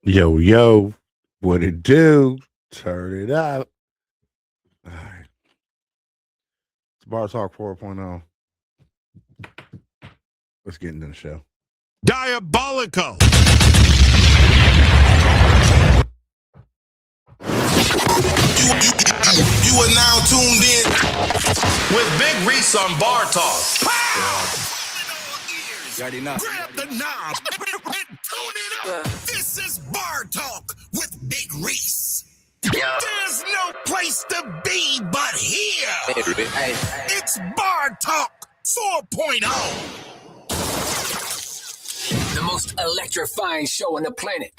Yo, yo, what it do? Turn it up. All right. It's Bar Talk 4.0. Let's get into the show. Diabolical. You are now tuned in with Big Reese on Bar Talk. You already know. Grab the knob and tune it up. This is Bar Talk with Big Reese. There's no place to be but here. It's Bar Talk 4.0. The most electrifying show on the planet.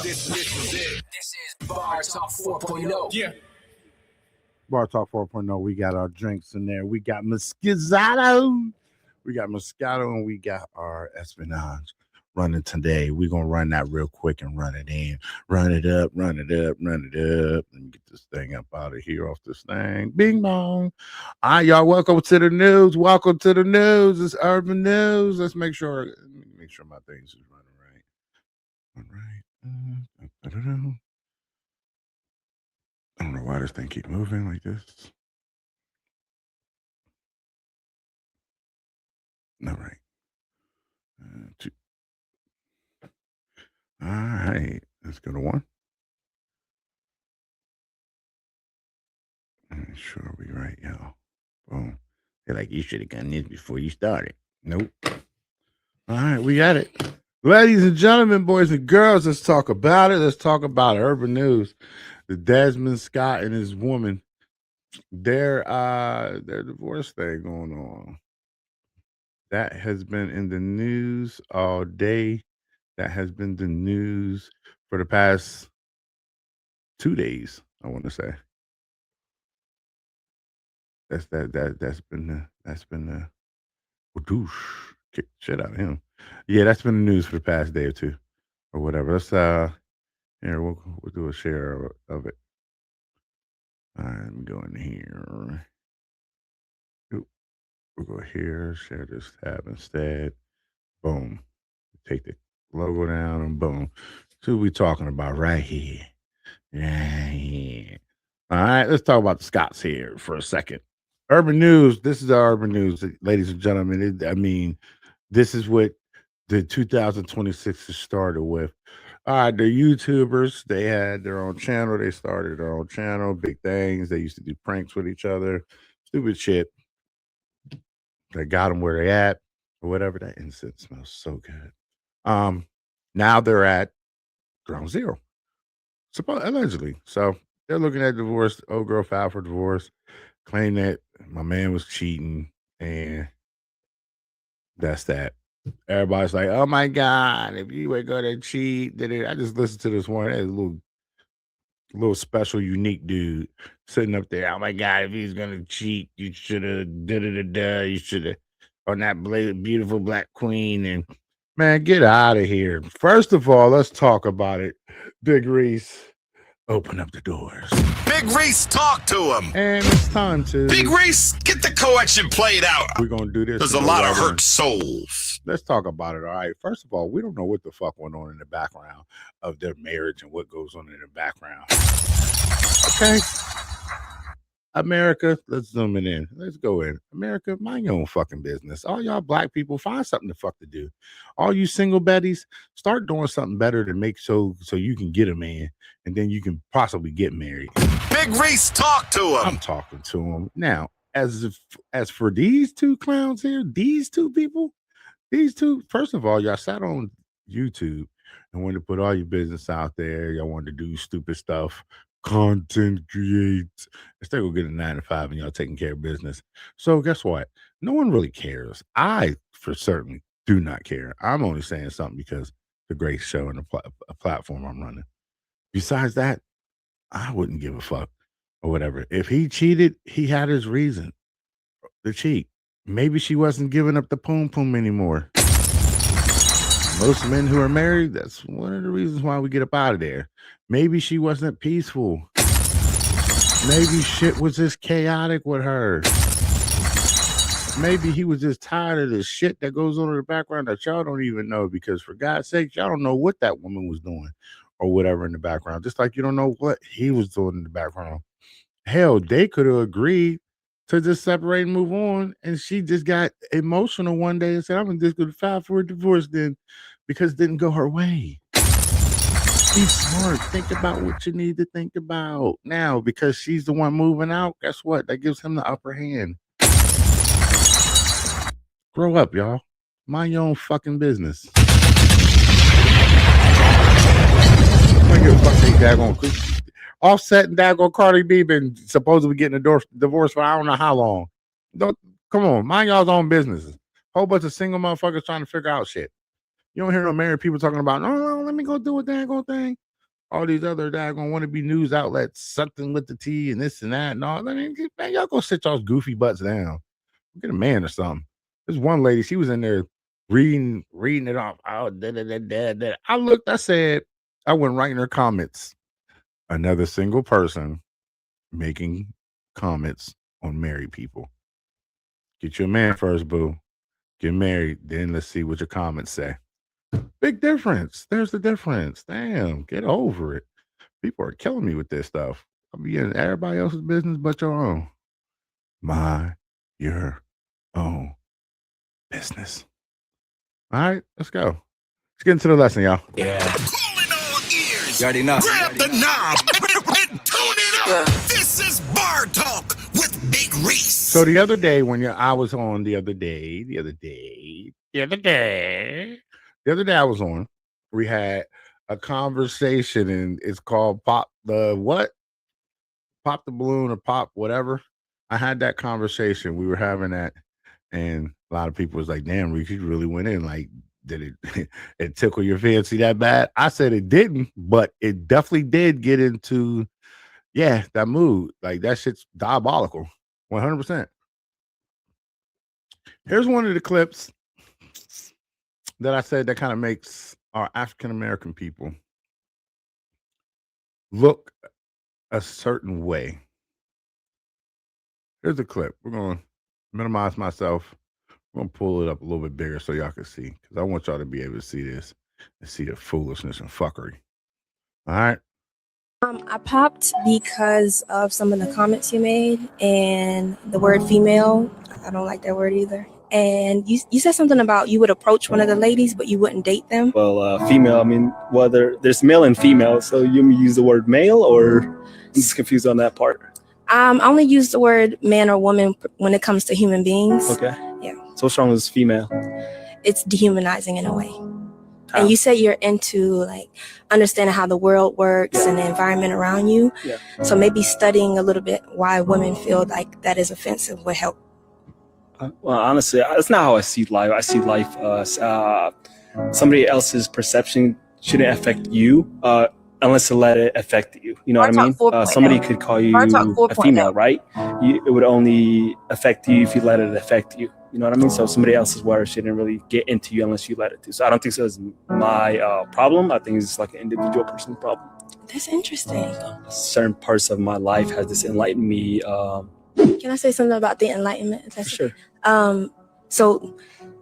This is it. This is Bar Talk 4.0. Yeah. Bar Talk 4.0. We got our drinks in there. We got Moscato. We got Moscato and we got our Espionage running today. We're going to run that real quick and run it in. Run it up, run it up, run it up. Let me get this thing up out of here off this thing. Bing bong. All right, y'all. Welcome to the news. Welcome to the news. It's Urban News. Let's make sure my things is running right. All right. I don't know why this thing keep moving like this. All right. Two. All right. Let's go to one. Make sure we right, y'all. Boom. They're like, you should have done this before you started. Nope. All right, we got it. Ladies and gentlemen, boys and girls, let's talk about it. Let's talk about Urban News. The Desmond Scott and his woman, their divorce thing going on. That has been in the news all day. That has been the news for the past 2 days, I want to say. That's been the whoosh, kick shit out of him. Yeah, that's been the news for the past day or two, or whatever. Let's here we'll do a share of it. All right, let me go in here. We'll go here, share this tab instead. Boom. Take the logo down and boom. So what we talking about right here. Yeah. All right, let's talk about the Scots here for a second. Urban News. This is our Urban News, ladies and gentlemen. This is what the 2026 has started with. All right, the YouTubers, they had their own channel. They started their own channel, big things. They used to do pranks with each other, stupid shit. That got them where they at or whatever. That incense smells so good. Now they're at ground zero, allegedly. So they're looking at divorce. Old girl filed for divorce, claimed that my man was cheating, and that's that. Everybody's like, "Oh my God, if you were gonna cheat," I just listened to this one. That little special, unique dude sitting up there. Oh my God, if he's gonna cheat, you should have You should have on that beautiful black queen. And man, get out of here. First of all, let's talk about it. Big Reese, open up the doors. Big Reese, talk to him. And it's time to Big Reese, get the co-action played out. We're gonna do this. There's a lot of hurt souls. Let's talk about it. All right. First of all, we don't know what the fuck went on in the background of their marriage and what goes on in the background. Okay. America, let's zoom it in. Let's go in. America, mind your own fucking business. All y'all black people, find something to fuck to do. All you single betties, start doing something better to make so you can get a man and then you can possibly get married. Big Reese, talk to him. I'm talking to him. Now, as for these two clowns here, these two people, first of all, y'all sat on YouTube and wanted to put all your business out there. Y'all wanted to do stupid stuff, content create. Instead of getting 9 to 5 and y'all taking care of business. So guess what? No one really cares. I, for certain, do not care. I'm only saying something because the great show and the platform I'm running. Besides that, I wouldn't give a fuck or whatever. If he cheated, he had his reason to cheat. Maybe she wasn't giving up the poom anymore. Most men who are married, that's one of the reasons why we get up out of there. Maybe she wasn't peaceful. Maybe shit was just chaotic with her. maybe he was just tired of the shit that goes on in the background that y'all don't even know, because for God's sake, y'all don't know what that woman was doing or whatever in the background. Just like you don't know what he was doing in the background. Hell, they could have agreed to just separate and move on, and she just got emotional one day and said, "I'm just going to file for a divorce," then, because it didn't go her way. Be smart. Think about what you need to think about now, because she's the one moving out. Guess what? That gives him the upper hand. Grow up, y'all. Mind your own fucking business. I give a fuck they daggone Offset and daggone Cardi B been supposedly getting a divorce for I don't know how long. Don't come on, mind y'all's own businesses. Whole bunch of single motherfuckers trying to figure out shit. You don't hear no married people talking about, no, let me go do a daggone thing. All these other daggone wannabe news outlets, something with the T and this and that and all. I mean, man, y'all go sit y'all's goofy butts down. Get a man or something. There's one lady, she was in there reading it off. Oh, I looked, I said, I went right in her comments. Another single person making comments on married people. Get you a man first, boo. Get married, then let's see what your comments say. Big difference. There's the difference. Damn, get over it. People are killing me with this stuff. I'll be in everybody else's business but your own. Mind your own business. All right, let's go. Let's get into the lesson, y'all. Calling all ears. You already know. Grab the knob and tune it up. This is Bar Talk with Big Reese. So the other day when I was on the other day I was on, we had a conversation, and it's called Pop the Balloon or Pop whatever. I had that conversation. We were having that, and a lot of people was like, damn, Reese, you really went in. Like, did it tickle your fancy that bad? I said it didn't, but it definitely did get into, that mood. Like, that shit's diabolical. 100%. Here's one of the clips that I said that kind of makes our African American people look a certain way. Here's a clip. We're going to minimize myself. I'm going to pull it up a little bit bigger so y'all can see, because I want y'all to be able to see this and see the foolishness and fuckery. All right. I popped because of some of the comments you made and the word female. I don't like that word either. And you said something about you would approach one of the ladies, but you wouldn't date them. Well, female, I mean, whether there's male and female, so you use the word male, or I'm just confused on that part. I only use the word man or woman when it comes to human beings. Okay. Yeah. So what's wrong with female? It's dehumanizing in a way. How? And you said you're into like understanding how the world works and the environment around you. Yeah. So maybe studying a little bit why women feel like that is offensive would help. Well, honestly, that's not how I see life. I see life somebody else's perception shouldn't affect you unless it let it affect you. You know what I mean? Somebody could call you a female, right? It would only affect you if you let it affect you. You know what I mean? So somebody else's words shouldn't really get into you unless you let it to. So I don't think so. It's my problem. I think it's like an individual person's problem. That's interesting. Certain parts of my life has this enlightened me. Can I say something about the enlightenment? For sure. So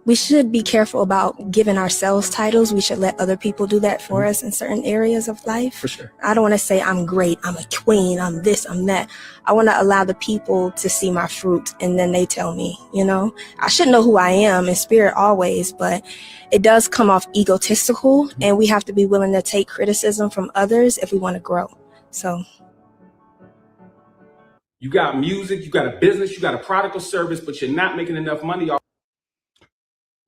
we should be careful about giving ourselves titles. We should let other people do that for us in certain areas of life. For sure. I don't want to say I'm great, I'm a queen, I'm this, I'm that. I want to allow the people to see my fruit, and then they tell me, I should know who I am in spirit always, but it does come off egotistical, and we have to be willing to take criticism from others if we want to grow. So you got music, you got a business, you got a product or service, but you're not making enough money.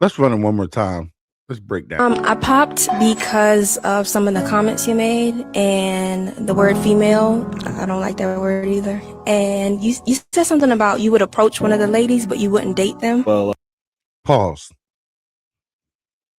Let's run it one more time. Let's break down. I popped because of some of the comments you made and the word female. I don't like that word either. And you said something about you would approach one of the ladies, but you wouldn't date them. Well, pause.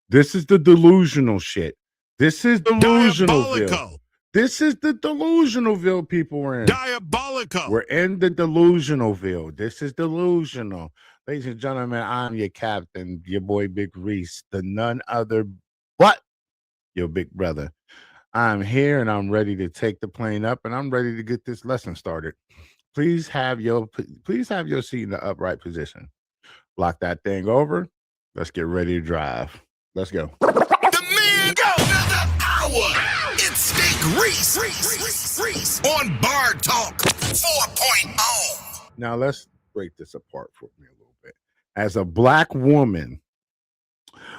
This is the delusional shit. This is delusionalville. This is the delusionalville people we're in. Diabolical. We're in the delusionalville. This is delusional. Ladies and gentlemen, I'm your captain, your boy Big Reese, the none other but your big brother. I'm here and I'm ready to take the plane up, and I'm ready to get this lesson started. Please have your seat in the upright position. Lock that thing over. Let's get ready to drive. Let's go. The man go another hour. It's Big Reese on Bar Talk 4.0. Now let's break this apart for me a little bit. As a black woman,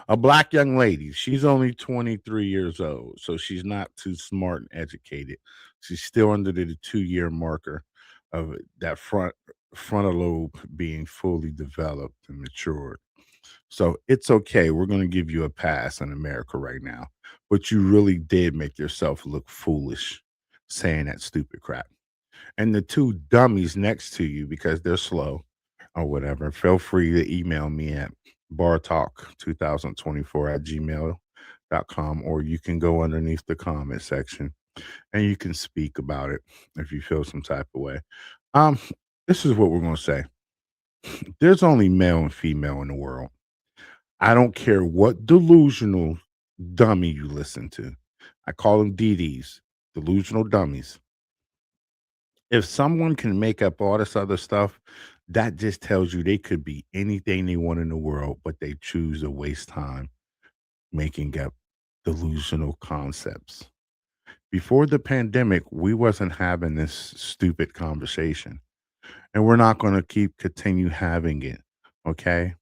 a black young lady, she's only 23 years old, so she's not too smart and educated. She's still under the 2-year marker of that frontal lobe being fully developed and matured. So it's okay. We're going to give you a pass in America right now. But you really did make yourself look foolish saying that stupid crap. And the two dummies next to you, because they're slow or whatever, feel free to email me at bartalk2024@gmail.com, or you can go underneath the comment section and you can speak about it if you feel some type of way. This is what we're going to say. There's only male and female in the world. I don't care what delusional dummy you listen to. I call them DDs, delusional dummies. If someone can make up all this other stuff, that just tells you they could be anything they want in the world, but they choose to waste time making up delusional concepts. Before the pandemic, we wasn't having this stupid conversation, and we're not going to continue having it. Okay.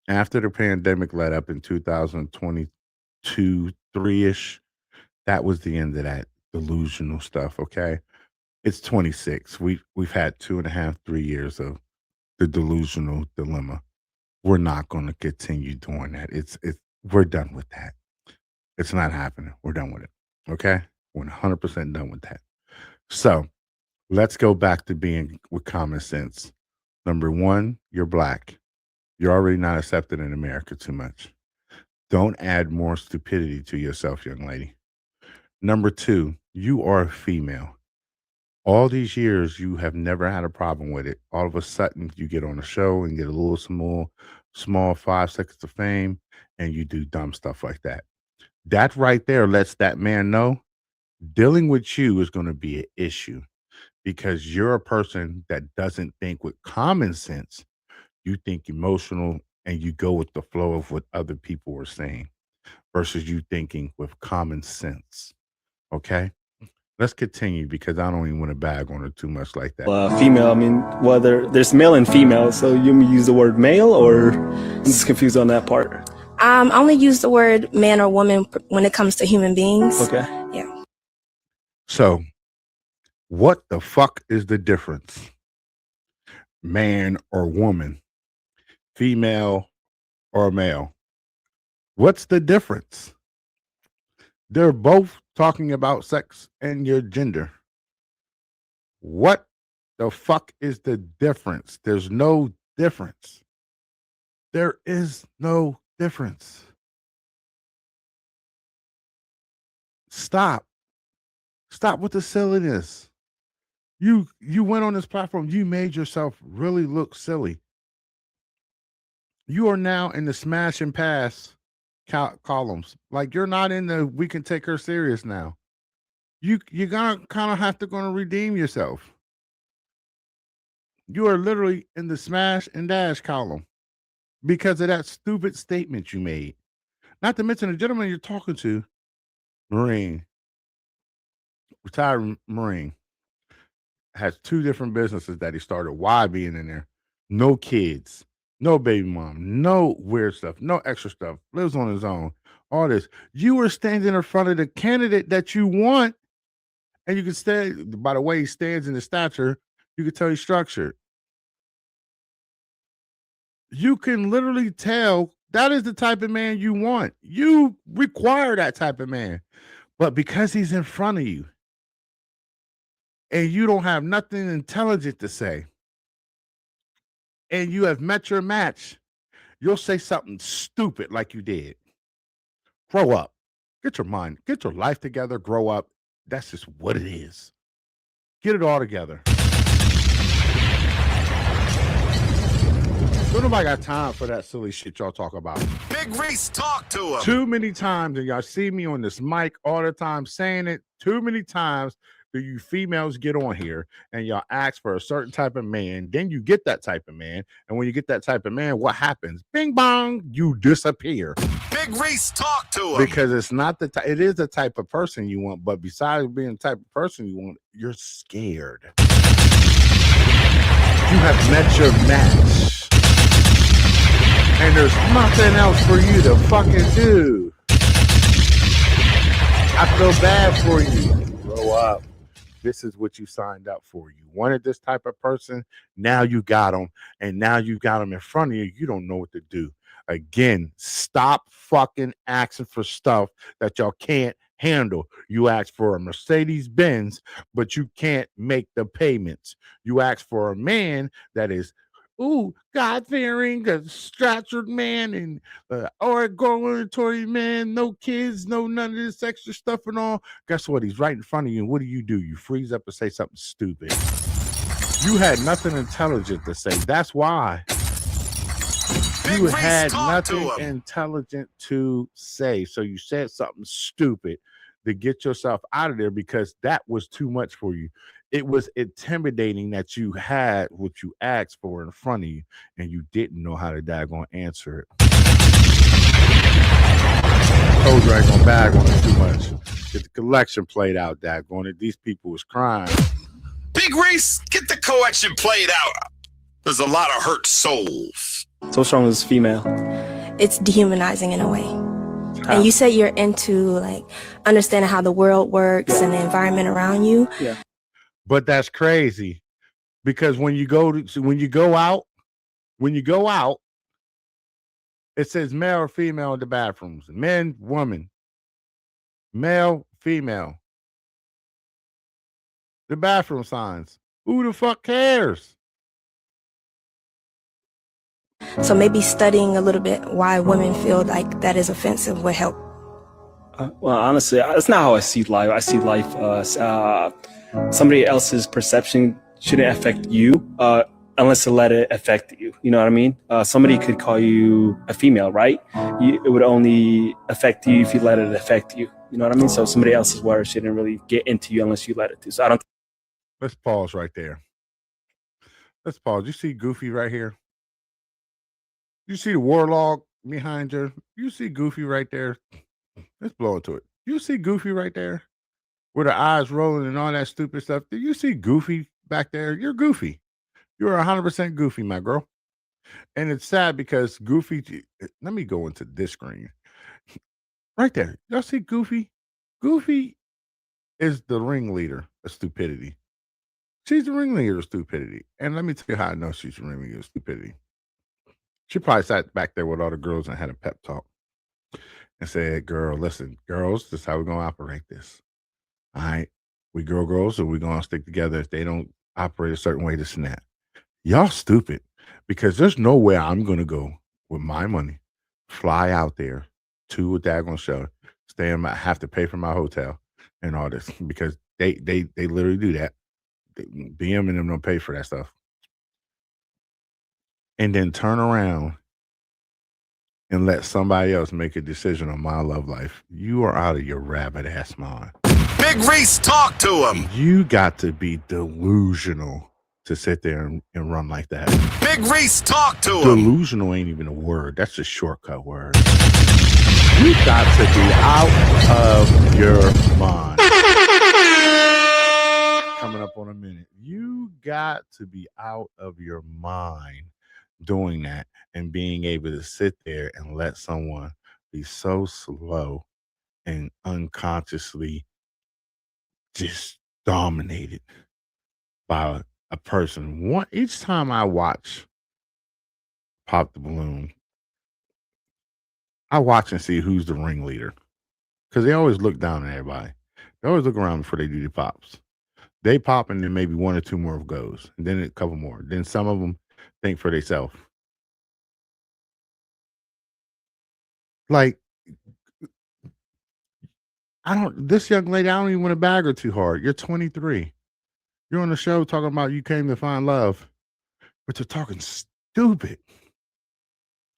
After the pandemic let up in 2022, 3-ish, that was the end of that delusional stuff. Okay. It's 26. We've had 2.5, 3 years of the delusional dilemma. We're not going to continue doing that. We're done with that. It's not happening. We're done with it. Okay. We're 100% done with that. So let's go back to being with common sense. Number one, you're black. You're already not accepted in America too much. Don't add more stupidity to yourself, young lady. Number two, you are a female. All these years, you have never had a problem with it. All of a sudden, you get on a show and get a little small 5 seconds of fame, and you do dumb stuff like that. That right there lets that man know dealing with you is going to be an issue, because you're a person that doesn't think with common sense. You think emotional, and you go with the flow of what other people are saying versus you thinking with common sense. Okay? Let's continue, because I don't even want to bag on her too much like that. Female, I mean, whether there's male and female, so you use the word male, or I'm just confused on that part. I only use the word man or woman when it comes to human beings. Okay. Yeah. So, what the fuck is the difference? Man or woman? Female or male? What's the difference? They're both talking about sex and your gender. What the fuck is the difference? There's no difference. There is no difference. Stop with the silliness. You went on this platform, you made yourself really look silly. You are now in the smash and pass columns. Like, you're not in the we can take her serious now. You're gonna kind of have to redeem yourself. You are literally in the smash and dash column because of that stupid statement you made. Not to mention the gentleman you're talking to, retired Marine, has 2 different businesses that he started. Why being in there? No kids, no baby mom, no weird stuff, no extra stuff, lives on his own, all this. You were standing in front of the candidate that you want, and you can stand, by the way he stands in his stature, you can tell he's structured. You can literally tell that is the type of man you want. You require that type of man. But because he's in front of you and you don't have nothing intelligent to say, and you have met your match, you'll say something stupid like you did. Grow up. Get your mind, get your life together, grow up. That's just what it is. Get it all together. Don't nobody got time for that silly shit y'all talk about. Big Reese, talk to him. Too many times, and y'all see me on this mic all the time saying it too many times. do you females get on here and y'all ask for a certain type of man, then you get that type of man, and when you get that type of man, what happens? Bing bong, you disappear. Big Reese, talk to him. Because it's not it is the type of person you want, but besides being the type of person you want, you're scared. You have met your match. And there's nothing else for you to fucking do. I feel bad for you. Grow up. This is what you signed up for. You wanted this type of person. Now you got them. And now you got them in front of you. You don't know what to do. Again, stop fucking asking for stuff that y'all can't handle. You ask for a Mercedes Benz, but you can't make the payments. You ask for a man that is God-fearing, a statured man, and oratory man, no kids, no none of this extra stuff and all. Guess what? He's right in front of you. And what do? You freeze up and say something stupid. You had nothing intelligent to say. That's why. You had nothing intelligent to say. So you said something stupid to get yourself out of there because that was too much for you. It was intimidating that you had what you asked for in front of you and you didn't know how to daggone answer it. Told you I ain't gonna bag on it too much. Get the collection played out, daggone it. These people was crying. Big Reese, get the collection played out. There's a lot of hurt souls. So strong as female. It's dehumanizing in a way. And you said you're into like understanding how the world works and the environment around you. Yeah. But that's crazy because when you go out, it says male or female in the bathrooms. Men, woman, male, female. The bathroom signs. Who the fuck cares? So maybe studying a little bit why women feel like that is offensive would help. Well, honestly, that's not how I see life. I see life somebody else's perception shouldn't affect you unless to let it affect you. You know what I mean? Somebody could call you a female, right? It would only affect you if you let it affect you. You know what I mean? So somebody else's words shouldn't really get into you unless you let it to. So I don't. Let's pause right there. Let's pause. You see Goofy right here? You see the warlord behind her? You see Goofy right there? Let's blow into it. You see Goofy right there? With her eyes rolling and all that stupid stuff. Do you see Goofy back there? You're Goofy. You're 100% Goofy, my girl. And it's sad because Goofy, let me go into this screen. Right there. Y'all see Goofy? Goofy is the ringleader of stupidity. She's the ringleader of stupidity. And let me tell you how I know she's the ringleader of stupidity. She probably sat back there with all the girls and had a pep talk and said, girl, listen, girls, this is how we're going to operate this. All right. We girls, so we're going to stick together. If they don't operate a certain way, this and that. Y'all stupid because there's no way I'm going to go with my money, fly out there to a daggone show, have to pay for my hotel and all this because they literally do that. BM and them don't pay for that stuff. And then turn around and let somebody else make a decision on my love life. You are out of your rabbit ass mind. Big Reese, talk to him. You got to be delusional to sit there and run like that. Big Reese, talk to him. Delusional ain't even a word. That's a shortcut word. You got to be out of your mind. Coming up on a minute. You got to be out of your mind doing that and being able to sit there and let someone be so slow and unconsciously just dominated by a person. Each time I watch Pop the Balloon, I watch and see who's the ringleader because they always look down at everybody. They always look around before they do the pops. They pop and then maybe one or two more goes, and then a couple more. Then some of them think for themselves. Like, this young lady, I don't even want to bag her too hard. You're 23. You're on the show talking about you came to find love, but you're talking stupid.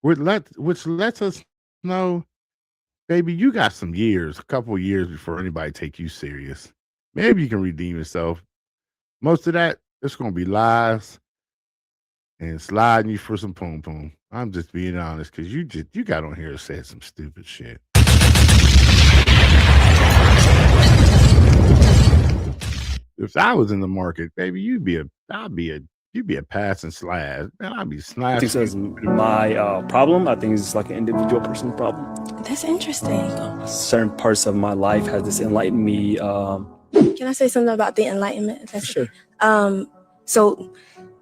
Which lets us know, baby, you got some years, a couple of years before anybody take you serious. Maybe you can redeem yourself. Most of that, it's gonna be lies and sliding you for some poom poom. I'm just being honest, because you got on here and said some stupid shit. If I was in the market, baby, you'd be a pass and slide. Man, I'd be I slashing. think it's my problem. I think it's like an individual person problem. That's interesting. Certain parts of my life has this enlightened me. Can I say something about the enlightenment? For sure. So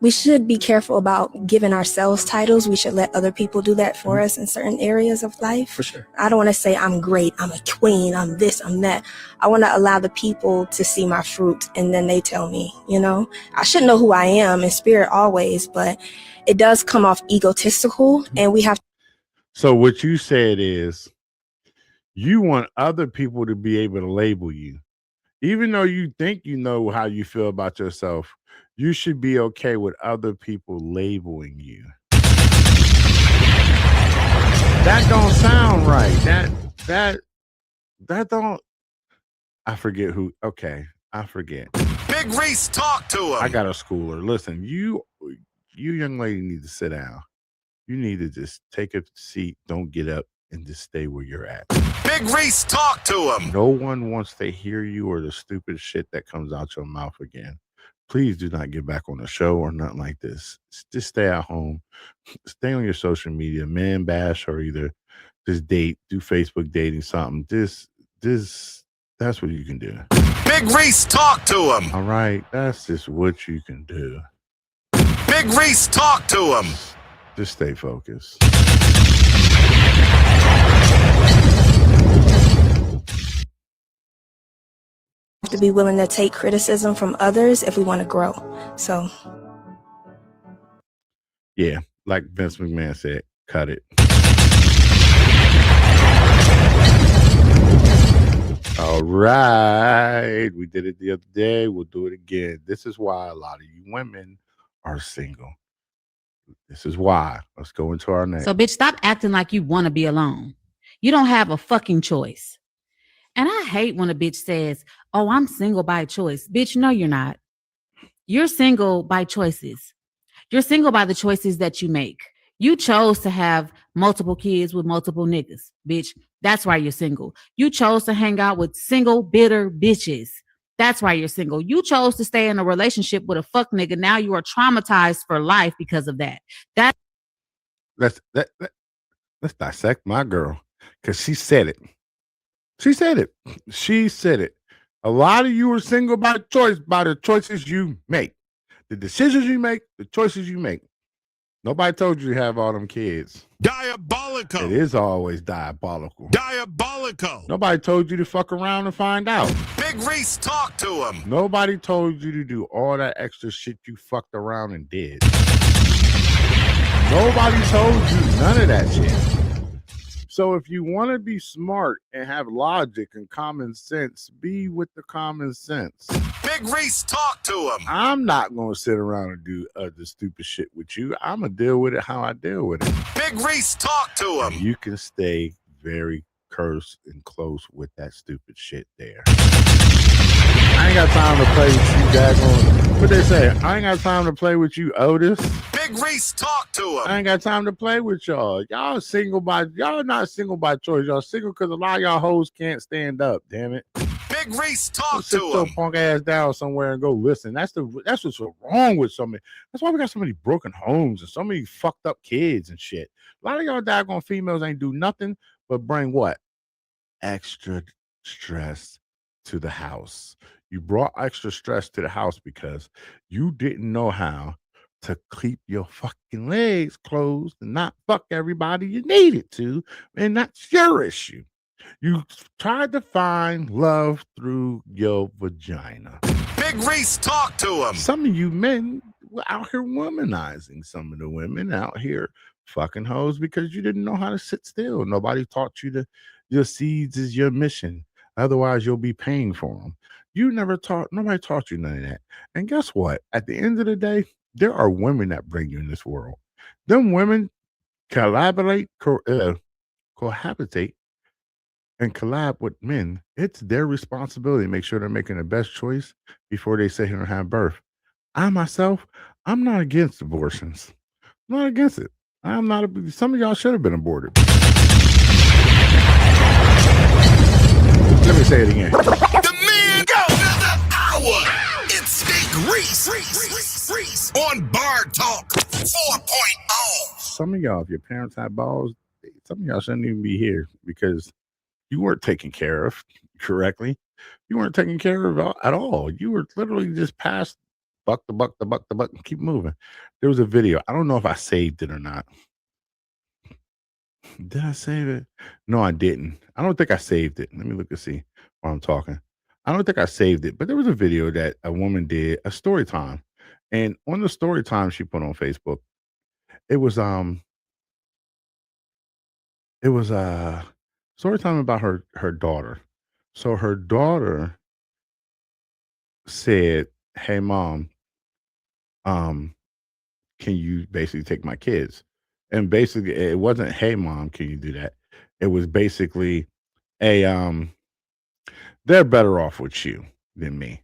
we should be careful about giving ourselves titles. We should let other people do that for us in certain areas of life. For sure. I don't want to say I'm great, I'm a queen, I'm this, I'm that. I want to allow the people to see my fruit, and then they tell me, I should know who I am in spirit always, but it does come off egotistical, and we have. So what you said is you want other people to be able to label you. Even though you think you know how you feel about yourself, you should be okay with other people labeling you. That don't sound right. That don't. I forget who. Okay, I forget. Big Reese, talk to him. I got a schooler. Listen, you young lady need to sit down. You need to just take a seat. Don't get up and just stay where you're at. Big Reese, talk to him. No one wants to hear you or the stupid shit that comes out your mouth again. Please do not get back on the show or nothing like this. Just stay at home. Stay on your social media, man bash, or either just date, do Facebook dating, something. That's what you can do. Big Reese, talk to him. All right, that's just what you can do. Big Reese, talk to him. Just stay focused. To be willing to take criticism from others if we want to grow. So yeah, like Vince McMahon said, cut it. All right, we did it the other day, we'll do it again. This is why a lot of you women are single. This is why. Let's go into our next. So bitch, stop acting like you want to be alone. You don't have a fucking choice. And I hate when a bitch says, oh, I'm single by choice. Bitch, no, you're not. You're single by choices. You're single by the choices that you make. You chose to have multiple kids with multiple niggas, bitch. That's why you're single. You chose to hang out with single, bitter bitches. That's why you're single. You chose to stay in a relationship with a fuck nigga. Now you are traumatized for life because of that. Let's dissect my girl, because she said it. She said it. She said it. A lot of you are single by choice, by the choices you make. The decisions you make, the choices you make. Nobody told you to have all them kids. Diabolical. It is always diabolical. Diabolical. Nobody told you to fuck around and find out. Big Reese, talk to him. Nobody told you to do all that extra shit you fucked around and did. Nobody told you none of that shit. So if you want to be smart and have logic and common sense, be with the common sense. Big Reese, talk to him. I'm not going to sit around and do the stupid shit with you. I'm going to deal with it how I deal with it. Big Reese, talk to him. You can stay very close and close with that stupid shit there. I ain't got time to play with you, daggone. What they say? I ain't got time to play with you, Otis. Big Reese, talk to him. I ain't got time to play with y'all. Y'all not single by choice. Y'all single because a lot of y'all hoes can't stand up. Damn it. Big Reese, talk Sit to your him. punk ass down somewhere and go listen. That's what's wrong with so many. That's why we got so many broken homes and so many fucked up kids and shit. A lot of y'all daggone females ain't do nothing but bring what? Extra stress to the house. You brought extra stress to the house because you didn't know how to keep your fucking legs closed and not fuck everybody you needed to, and that's your issue. You tried to find love through your vagina. Big Reese, talk to him. Some of you men were out here womanizing some of the women out here fucking hoes because you didn't know how to sit still. Nobody taught you your seeds is your mission. Otherwise, you'll be paying for them. Nobody taught you none of that. And guess what? At the end of the day, there are women that bring you in this world. Them women cohabitate and collab with men. It's their responsibility to make sure they're making the best choice before they sit here and have birth. I myself, I'm not against abortions. I'm not against it. I'm not. Some of y'all should have been aborted. Let me say it again. The man go another hour. It's Big Reese on Bar Talk 4.0. Some of y'all, if your parents had balls, some of y'all shouldn't even be here because you weren't taken care of correctly. You weren't taken care of at all. You were literally just passed buck, and keep moving. There was a video. I don't know if I saved it or not. Did I save it? No, I didn't. I don't think I saved it. Let me look and see while I'm talking. I don't think I saved it, but there was a video that a woman did, a story time. And on the story time she put on Facebook, it was story time about her daughter. So her daughter said, "Hey mom, can you basically take my kids?" And basically it wasn't, "Hey mom, can you do that?" It was basically a they're better off with you than me.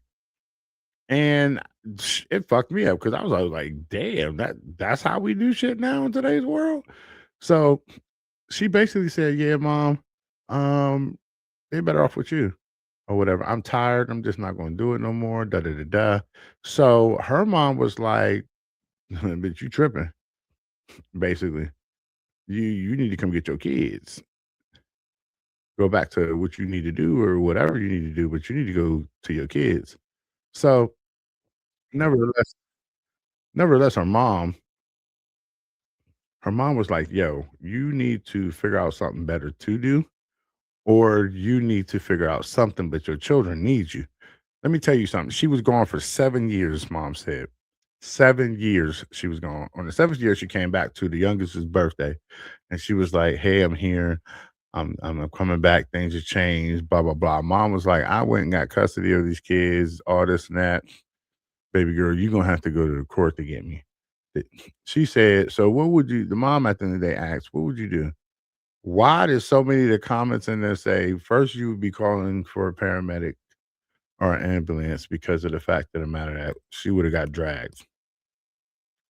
And it fucked me up because I was like, damn, that's how we do shit now in today's world. So she basically said, "Yeah, mom, they're better off with you." Or whatever. "I'm tired. I'm just not going to do it no more." Da da da da. So her mom was like, "Bitch, you tripping? Basically, you need to come get your kids. Go back to what you need to do or whatever you need to do, but you need to go to your kids." So nevertheless, her mom was like, "Yo, you need to figure out something better to do, or you need to figure out something, but your children need you." Let me tell you something. She was gone for 7 years, mom said. 7 years she was gone. On the 7th year, she came back to the youngest's birthday, and she was like, "Hey, I'm here. I'm coming back. Things have changed, blah, blah, blah." Mom was like, "I went and got custody of these kids, all this and that. Baby girl, you're going to have to go to the court to get me." She said, "So what would you," the mom at the end of the day asked, "What would you do?" Why did so many of the comments in there say, first you would be calling for a paramedic or an ambulance because of the fact of the matter that she would have got dragged.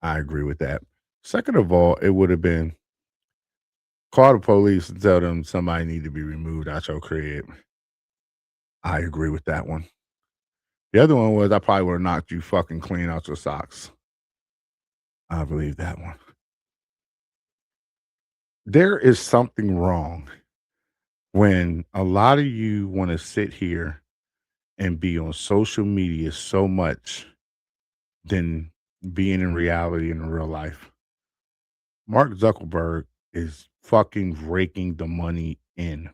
I agree with that. Second of all, it would have been call the police and tell them somebody need to be removed out your crib. I agree with that one. The other one was I probably would have knocked you fucking clean out your socks. I believe that one. There is something wrong when a lot of you want to sit here and be on social media so much than being in reality in real life. Mark Zuckerberg is fucking raking the money in.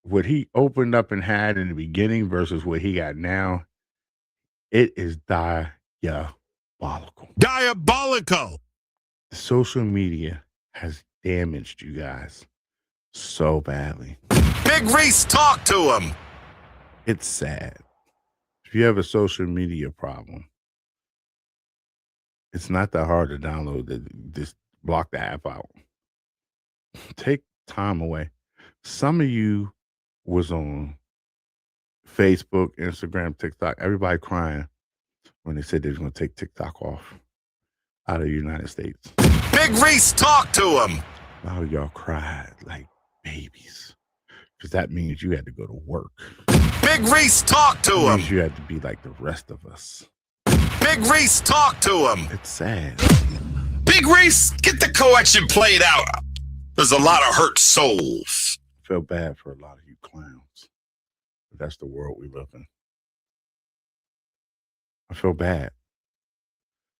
What he opened up and had in the beginning versus what he got now, it is diabolical. Diabolical. Social media has damaged you guys so badly. Big Reese, talk to him. It's sad. If you have a social media problem, it's not that hard to download just block the app out. Take time away. Some of you was on Facebook, Instagram, TikTok, everybody crying when they said they was going to take TikTok off out of the United States. Big Reese, talk to him. A lot of y'all cried like babies because that means you had to go to work. Big Reese, talk to him. You had to be like the rest of us. Big Reese, talk to him. It's sad. Big Reese, get the collection played out. There's a lot of hurt souls. I feel bad for a lot of you clowns. But that's the world we live in. I feel bad.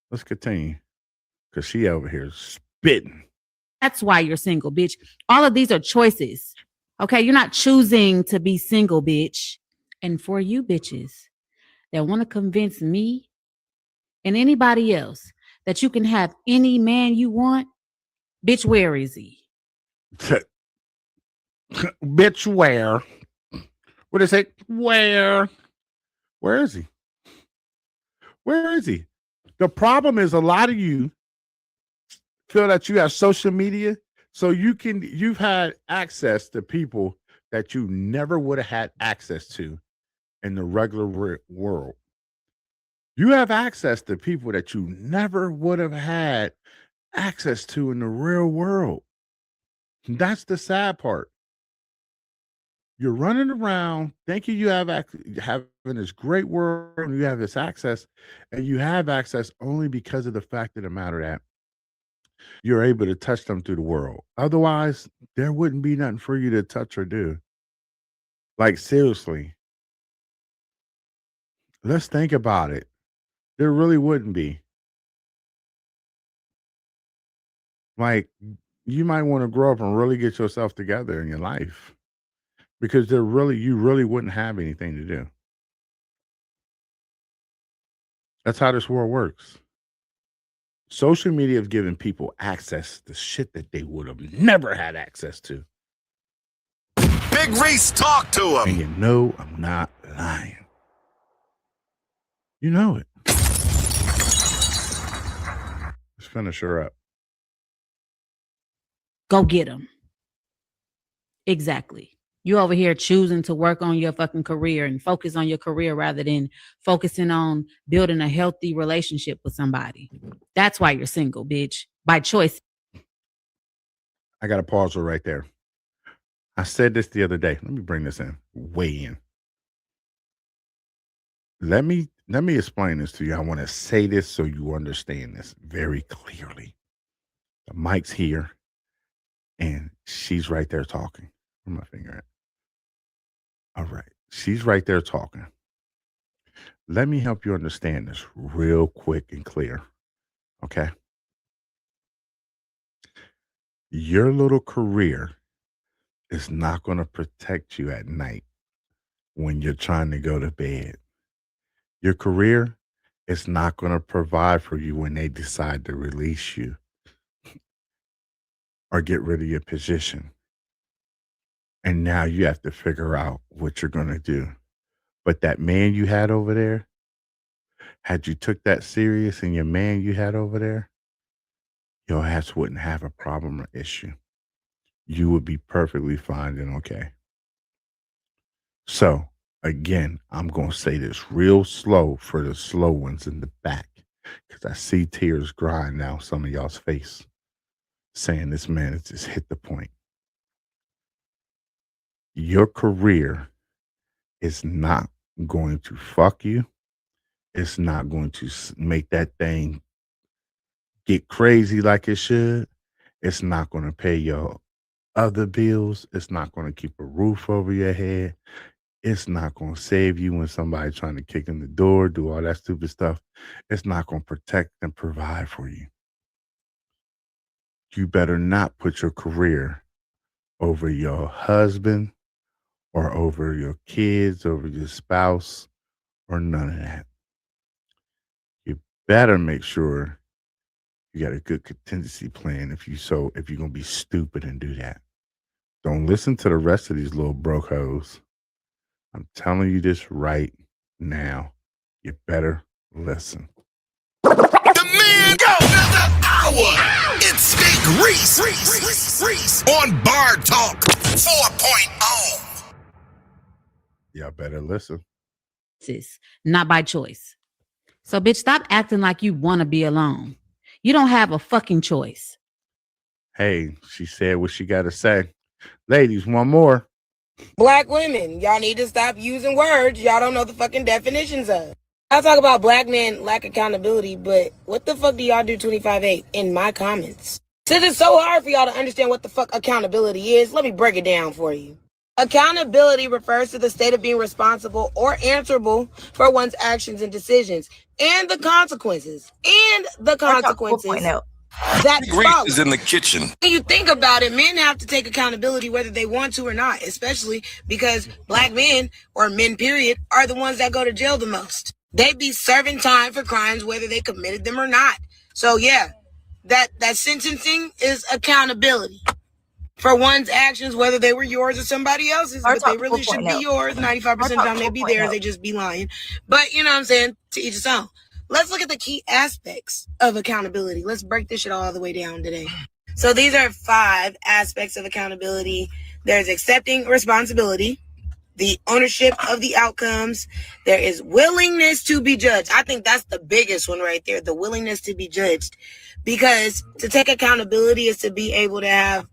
Let's continue. Because she over here spitting. That's why you're single, bitch. All of these are choices. Okay, you're not choosing to be single, bitch. And for you bitches that want to convince me and anybody else that you can have any man you want, bitch, where is he? Bitch, where? What is it? Where? Where is he? Where is he? The problem is a lot of you feel that you have social media So you've had access to people that you never would have had access to in the regular world. You have access to people that you never would have had access to in the real world. That's the sad part. You're running around thinking you have having this great world and you have this access, and you have access only because of the fact of the matter that you're able to touch them through the world. Otherwise, there wouldn't be nothing for you to touch or do. Like, seriously, let's think about it. There really wouldn't be. Like, you might want to grow up and really get yourself together in your life because you really wouldn't have anything to do. That's how this world works. Social media has given people access to shit that they would have never had access to. Big Reese, talk to him. And you know I'm not lying. You know it. Let's finish her up. Go get them. Exactly. You over here choosing to work on your fucking career and focus on your career rather than focusing on building a healthy relationship with somebody. That's why you're single, bitch. By choice. I got to pause her right there. I said this the other day. Let me bring this in. Way in. Let me explain this to you. I want to say this so you understand this very clearly. The mic's here, and she's right there talking. Where's my finger at? All right. She's right there talking. Let me help you understand this real quick and clear. Okay? Your little career is not going to protect you at night when you're trying to go to bed. Your career is not going to provide for you when they decide to release you or get rid of your position. And now you have to figure out what you're going to do. But that man you had over there, had you took that serious and your man you had over there, your ass wouldn't have a problem or issue. You would be perfectly fine and okay. So, again, I'm going to say this real slow for the slow ones in the back because I see tears grinding down some of y'all's face saying this man has just hit the point. Your career is not going to fuck you. It's not going to make that thing get crazy like it should. It's not going to pay your other bills. It's not going to keep a roof over your head. It's not going to save you when somebody's trying to kick in the door, do all that stupid stuff. It's not going to protect and provide for you. You better not put your career over your husband or over your kids, over your spouse, or none of that. You better make sure you got a good contingency plan if you're going to be stupid and do that. Don't listen to the rest of these little broke hoes. I'm telling you this right now. You better listen. The man go another hour. It's Big Reese on Bar Talk 4.0. Y'all better listen. Not by choice. So, bitch, stop acting like you want to be alone. You don't have a fucking choice. Hey, she said what she got to say. Ladies, one more. Black women, y'all need to stop using words y'all don't know the fucking definitions of. I talk about black men lack accountability, but what the fuck do y'all do 25-8 in my comments? Since it's so hard for y'all to understand what the fuck accountability is, let me break it down for you. Accountability refers to the state of being responsible or answerable for one's actions and decisions, and the consequences. That Reese is in the kitchen. When you think about it, men have to take accountability whether they want to or not, especially because black men, or men period, are the ones that go to jail the most. They be serving time for crimes whether they committed them or not. So yeah, that sentencing is accountability for one's actions, whether they were yours or somebody else's, but they really should be yours. 95% of the time they be theirs, they just be lying. But you know what I'm saying? To each his own. Let's look at the key aspects of accountability. Let's break this shit all the way down today. So these are 5 aspects of accountability. There's accepting responsibility, the ownership of the outcomes. There is willingness to be judged. I think that's the biggest one right there, the willingness to be judged. Because to take accountability is to be able to have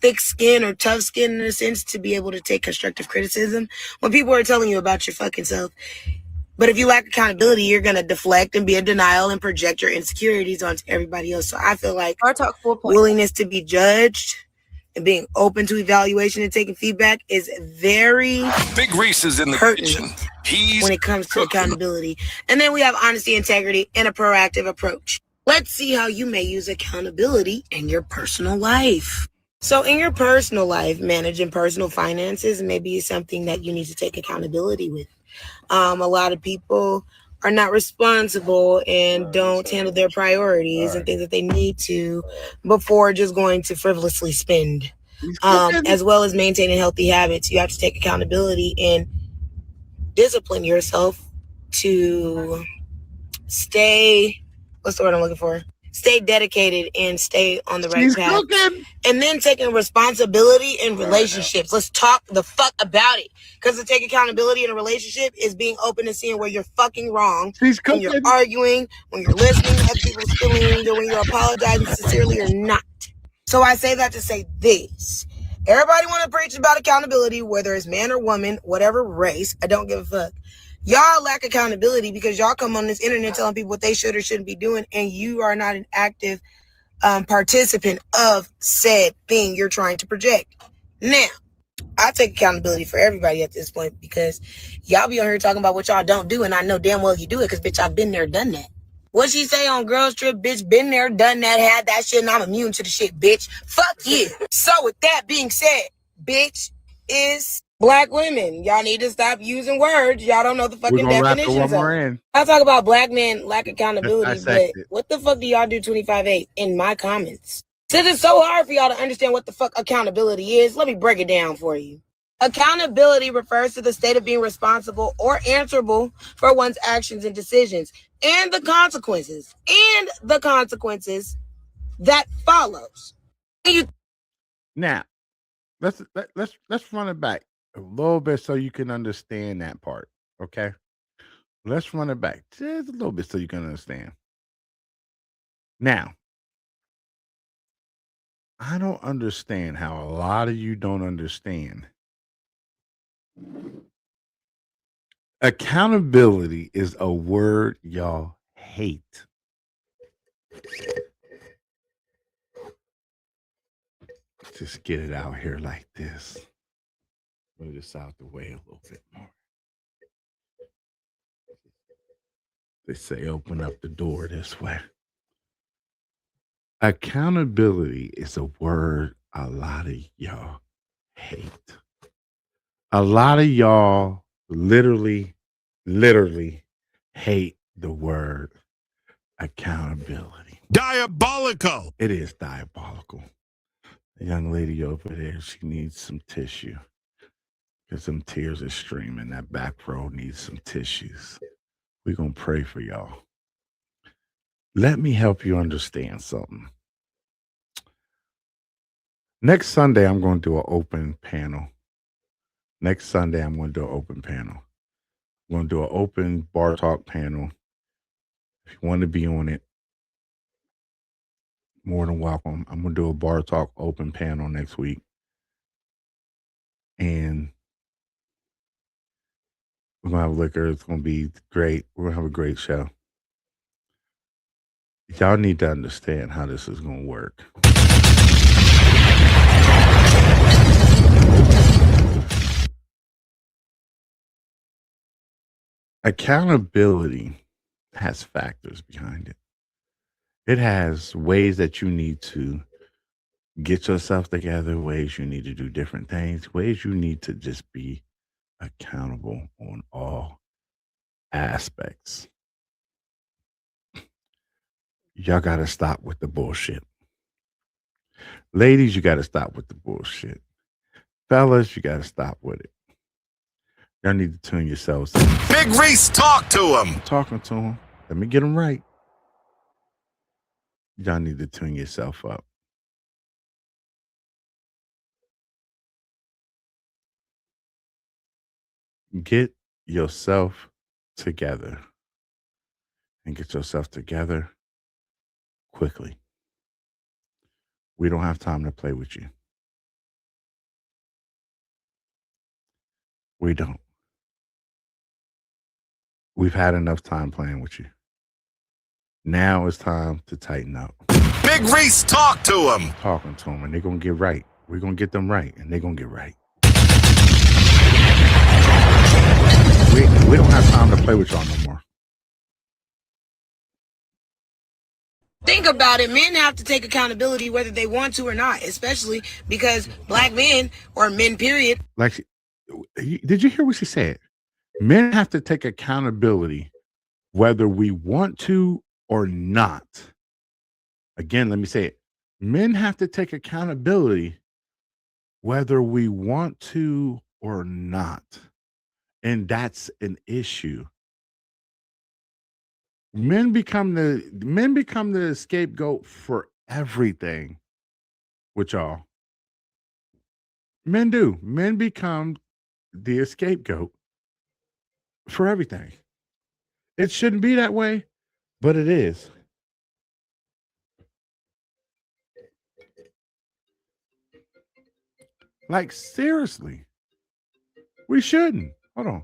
thick skin or tough skin in a sense, to be able to take constructive criticism when people are telling you about your fucking self. But if you lack accountability, you're going to deflect and be in denial and project your insecurities onto everybody else. So I feel like willingness to be judged and being open to evaluation and taking feedback is very Big Reese is in the kitchen. When it comes to accountability. And then we have honesty, integrity, and a proactive approach. Let's see how you may use accountability in your personal life. So in your personal life, managing personal finances may be something that you need to take accountability with. A lot of people are not responsible and don't handle their priorities and things that they need to before just going to frivolously spend. As well as maintaining healthy habits, you have to take accountability and discipline yourself to stay, what's the word I'm looking for? Stay dedicated and stay on the right path. And then taking responsibility in relationships. Let's talk the fuck about it. Because to take accountability in a relationship is being open and seeing where you're fucking wrong. When you're arguing, when you're listening to other people's feelings, or when you're apologizing sincerely or not. So I say that to say this. Everybody want to preach about accountability, whether it's man or woman, whatever race. I don't give a fuck. Y'all lack accountability because y'all come on this internet telling people what they should or shouldn't be doing, and you are not an active participant of said thing you're trying to project. Now, I take accountability for everybody at this point because y'all be on here talking about what y'all don't do, and I know damn well you do it because, bitch, I've been there, done that. What she say on Girls Trip, bitch, been there, done that, had that shit, and I'm immune to the shit, bitch. Fuck you. So with that being said, bitch is black women. Y'all need to stop using words y'all don't know the fucking definitions of. I talk about black men lack accountability, but what the fuck do y'all do 25-8 in my comments? Since it's so hard for y'all to understand what the fuck accountability is, let me break it down for you. Accountability refers to the state of being responsible or answerable for one's actions and decisions and the consequences that follows. Now, let's run it back a little bit so you can understand that part. Okay, let's run it back just a little bit so you can understand. Now, I don't understand how a lot of you don't understand. Accountability is a word y'all hate. Just get it out here like this. Move this out the way a little bit more. They say open up the door this way. Accountability is a word a lot of y'all hate. A lot of y'all literally hate the word accountability. Diabolical. It is diabolical. The young lady over there, she needs some tissue because some tears are streaming. That back row needs some tissues. We're going to pray for y'all. Let me help you understand something. Next Sunday, I'm going to do an open panel. I'm going to do an open bar talk panel. If you want to be on it, more than welcome. I'm going to do a bar talk open panel next week. And we're going to have liquor. It's going to be great. We're going to have a great show. Y'all need to understand how this is going to work. Accountability has factors behind it. It has ways that you need to get yourself together, ways you need to do different things, ways you need to just be accountable on all aspects. Y'all got to stop with the bullshit. Ladies, you got to stop with the bullshit. Fellas, you got to stop with it. Y'all need to tune yourselves in. Big Reese, talk to him. I'm talking to him. Let me get him right. Y'all need to tune yourself up. Get yourself together and get yourself together quickly. We don't have time to play with you. We don't. We've had enough time playing with you. Now it's time to tighten up. Big Reese, talk to him. Talking to them, and they're going to get right. We're going to get them right, and they're going to get right. We don't have time to play with y'all no more. Think about it. Men have to take accountability whether they want to or not, especially because black men, or men period. Like, did you hear what she said? Men have to take accountability whether we want to or not. Again, let me say it. Men have to take accountability whether we want to or not. And that's an issue. Men become the scapegoat for everything with y'all. Men do. Men become the scapegoat for everything. It shouldn't be that way, but it is. Like, seriously. We shouldn't. Hold on.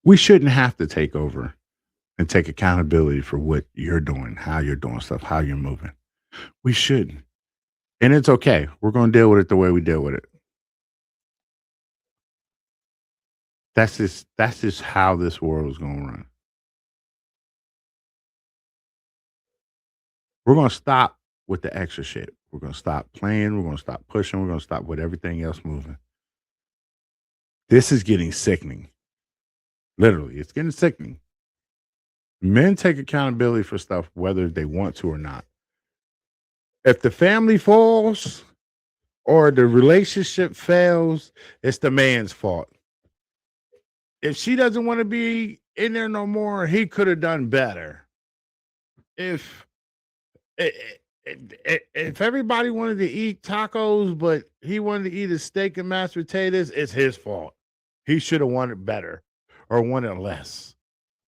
We shouldn't have to take over and take accountability for what you're doing, how you're doing stuff, how you're moving. We shouldn't. And it's okay. We're going to deal with it the way we deal with it. That's just how this world is going to run. We're going to stop with the extra shit. We're going to stop playing. We're going to stop pushing. We're going to stop with everything else moving. This is getting sickening. Literally, it's getting sickening. Men take accountability for stuff whether they want to or not. If the family falls or the relationship fails, it's the man's fault. If she doesn't want to be in there no more, he could have done better. If everybody wanted to eat tacos, but he wanted to eat a steak and mashed potatoes, it's his fault. He should have wanted better or wanted less.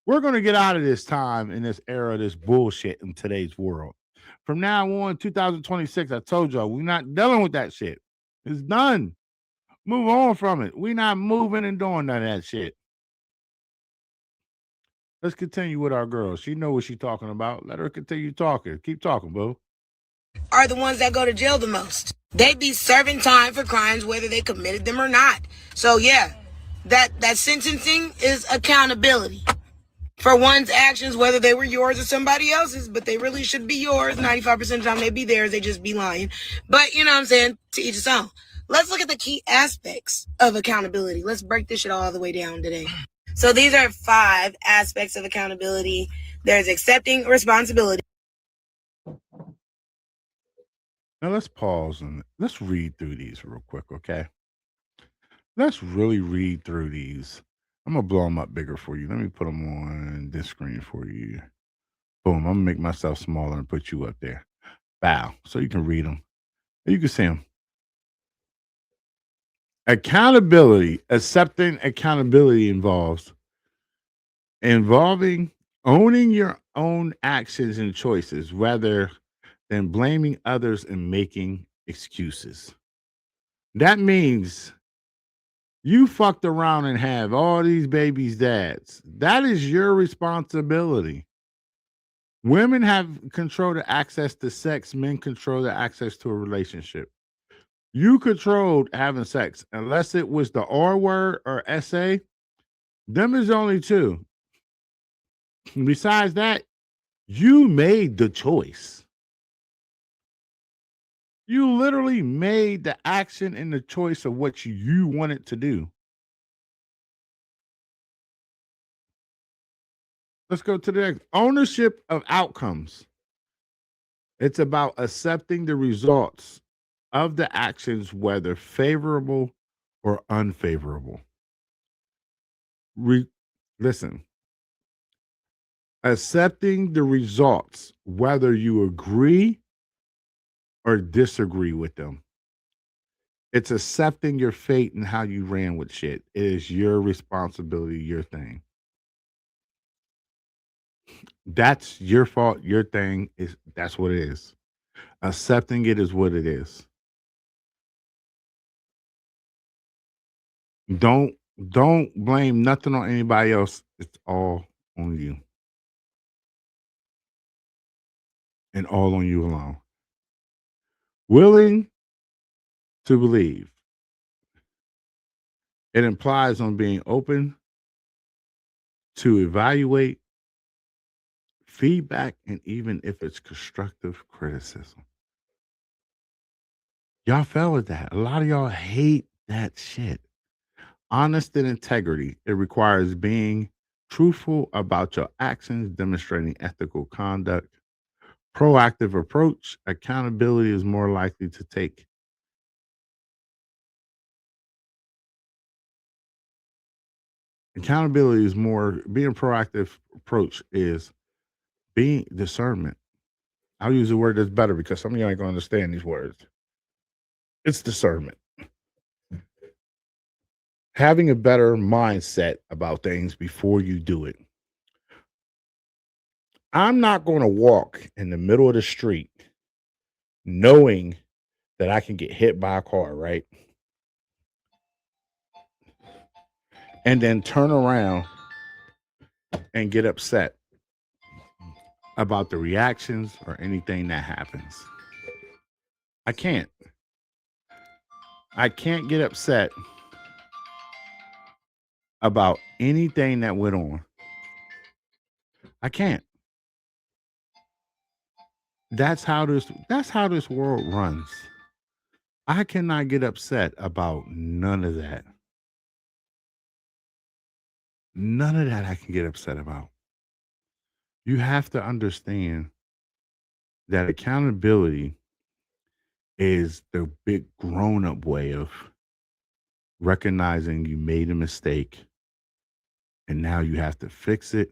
We're going to get out of this time in this era, this bullshit in today's world. From now on, 2026, I told y'all, we're not dealing with that shit. It's done. Move on from it. We're not moving and doing none of that shit. Let's continue with our girl. She know what she's talking about. Let her continue talking. Keep talking, boo. Are the ones that go to jail the most. They be serving time for crimes whether they committed them or not. So yeah, that sentencing is accountability for one's actions, whether they were yours or somebody else's, but they really should be yours. 95% of the time they be theirs, they just be lying. But you know what I'm saying? To each his own. Let's look at the key aspects of accountability. Let's break this shit all the way down today. So these are 5 aspects of accountability. There's accepting responsibility. Now let's pause and let's read through these real quick, okay? Let's really read through these. I'm going to blow them up bigger for you. Let me put them on this screen for you. Boom. I'm going to make myself smaller and put you up there. Bow. So you can read them. You can see them. Accountability, accepting accountability involving owning your own actions and choices rather than blaming others and making excuses. That means you fucked around and have all these babies' dads. That is your responsibility. Women have control to access to sex. Men control the access to a relationship. You controlled having sex. Unless it was the R word or SA, them is only 2. Besides that, you made the choice. You literally made the action and the choice of what you wanted to do. Let's go to the next. Ownership of outcomes. It's about accepting the results of the actions, whether favorable or unfavorable. Listen. Accepting the results, whether you agree or disagree with them. It's accepting your fate and how you ran with shit. It is your responsibility, your thing. That's your fault, your thing is that's what it is. Accepting it is what it is. Don't don't blame nothing on anybody else. It's all on you. And all on you alone. Willing to believe. It implies on being open to evaluate feedback and even if it's constructive criticism. Y'all fell with that. A lot of y'all hate that shit. Honest and integrity. It requires being truthful about your actions, demonstrating ethical conduct. Proactive approach. Accountability is more likely to take. Accountability is more being proactive approach is being discernment. I'll use a word that's better because some of y'all ain't gonna understand these words. It's discernment. Having a better mindset about things before you do it. I'm not going to walk in the middle of the street knowing that I can get hit by a car, right? And then turn around and get upset about the reactions or anything that happens. I can't. I can't get upset about anything that went on. I can't. That's how this world runs. I cannot get upset about none of that. None of that I can get upset about. You have to understand that accountability is the big grown up way of recognizing you made a mistake and now you have to fix it.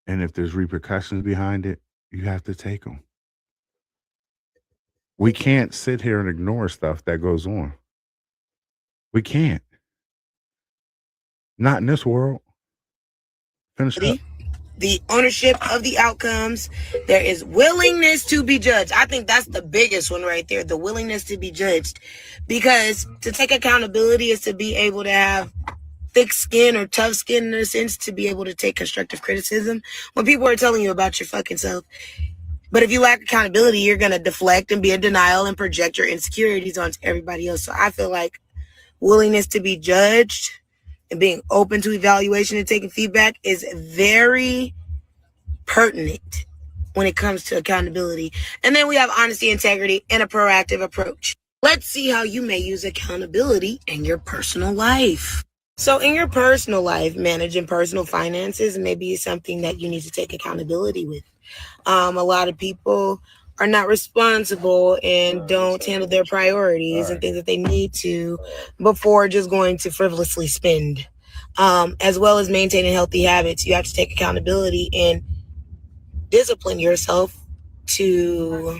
And if there's repercussions behind it, you have to take them. We can't sit here and ignore stuff that goes on. We can't. Not in this world. Finish up. The ownership of the outcomes. There is willingness to be judged. I think that's the biggest one right there, the willingness to be judged. Because to take accountability is to be able to have thick skin or tough skin in a sense, to be able to take constructive criticism when people are telling you about your fucking self. But if you lack accountability, you're going to deflect and be in denial and project your insecurities onto everybody else. So I feel like willingness to be judged and being open to evaluation and taking feedback is very pertinent when it comes to accountability. And then we have honesty, integrity, and a proactive approach. Let's see how you may use accountability in your personal life. So in your personal life, managing personal finances may be something that you need to take accountability with. A lot of people are not responsible and don't handle their priorities and things that they need to before just going to frivolously spend. As well as maintaining healthy habits, you have to take accountability and discipline yourself to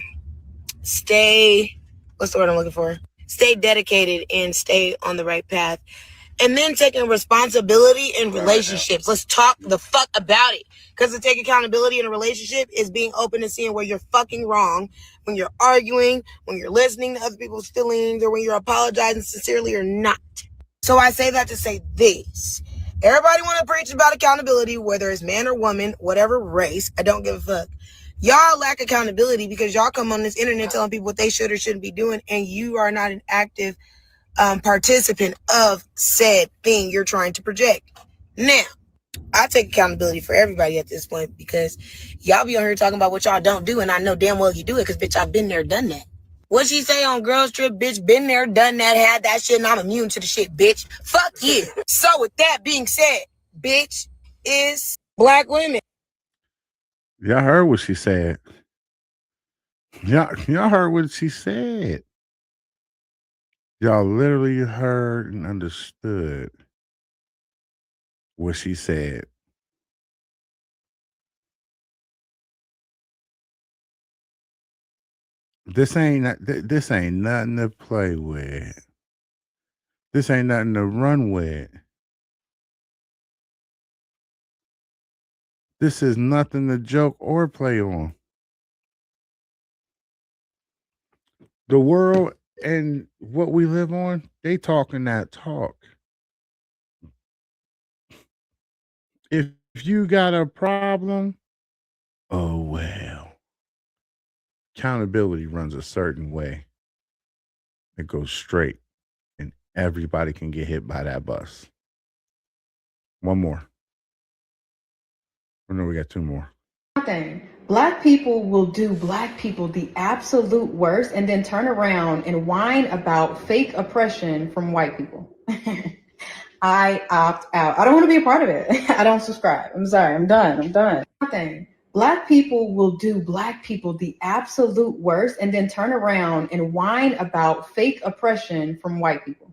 stay, what's the word I'm looking for? Stay dedicated and stay on the right path. And then taking responsibility in relationships. Let's talk the fuck about it. Because to take accountability in a relationship is being open and seeing where you're fucking wrong. When you're arguing, when you're listening to other people's feelings, or when you're apologizing sincerely or not. So I say that to say this. Everybody want to preach about accountability, whether it's man or woman, whatever race. I don't give a fuck. Y'all lack accountability because y'all come on this internet telling people what they should or shouldn't be doing, and you are not an active participant of said thing you're trying to project. Now, I take accountability for everybody at this point because y'all be on here talking about what y'all don't do, and I know damn well you do it because, bitch, I've been there, done that. What she say on Girls Trip, bitch, been there, done that, had that shit, and I'm immune to the shit, bitch. Fuck you. So with that being said, bitch is black women. Y'all heard what she said. Y'all heard what she said. Y'all literally heard and understood what she said. This ain't nothing to play with. This ain't nothing to run with. This is nothing to joke or play on. The world and what we live on, they talking that talk. If you got a problem, oh well. Accountability runs a certain way. It goes straight, and everybody can get hit by that bus. One more. Oh, no, we got two more. Thing. Black people will do black people the absolute worst and then turn around and whine about fake oppression from white people. I opt out. I don't want to be a part of it. I don't subscribe. I'm sorry. I'm done. Thing. Black people will do black people the absolute worst and then turn around and whine about fake oppression from white people.